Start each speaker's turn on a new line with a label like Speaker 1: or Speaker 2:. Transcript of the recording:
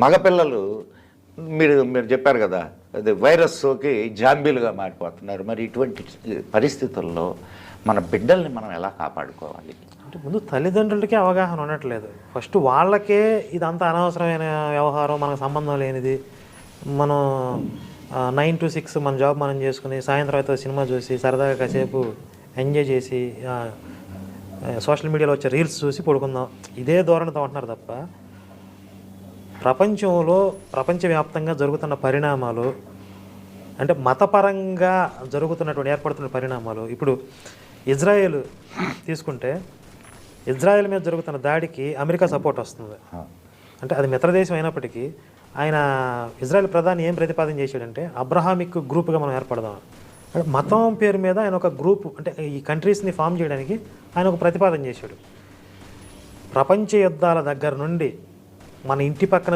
Speaker 1: మగపిల్లలు మీరు మీరు చెప్పారు కదా, అది వైరస్ సోకి జాంబీలుగా మారిపోతున్నారు. మరి ఇటువంటి పరిస్థితుల్లో మన బిడ్డల్ని మనం ఎలా కాపాడుకోవాలి?
Speaker 2: అంటే ముందు తల్లిదండ్రులకే అవగాహన ఉండట్లేదు. ఫస్ట్ వాళ్ళకే ఇదంతా అనవసరమైన వ్యవహారం, మనకు సంబంధం లేనిది. మనం 9 to 6 మన జాబ్ మనం చేసుకుని సాయంత్రం అయితే సినిమా చూసి సరదాగా కాసేపు ఎంజాయ్ చేసి సోషల్ మీడియాలో వచ్చే రీల్స్ చూసి పడుకుందాం, ఇదే ధోరణితో ఉంటున్నారు తప్ప ప్రపంచవ్యాప్తంగా జరుగుతున్న పరిణామాలు, అంటే మతపరంగా జరుగుతున్నటువంటి ఏర్పడుతున్న పరిణామాలు. ఇప్పుడు ఇజ్రాయెల్ తీసుకుంటే ఇజ్రాయెల్ మీద జరుగుతున్న దాడికి అమెరికా సపోర్ట్ వస్తుంది. అంటే అది మిత్రదేశం అయినప్పటికీ ఆయన ఇజ్రాయెల్ ప్రధాని ఏం ప్రతిపాదన చేశాడంటే అబ్రహామిక్ గ్రూప్గా మనం ఏర్పడదాం. అంటే మతం పేరు మీద ఆయన ఒక గ్రూప్, అంటే ఈ కంట్రీస్ని ఫామ్ చేయడానికి ఆయన ఒక ప్రతిపాదన చేశాడు. ప్రపంచ యుద్ధాల దగ్గర నుండి మన ఇంటి పక్కన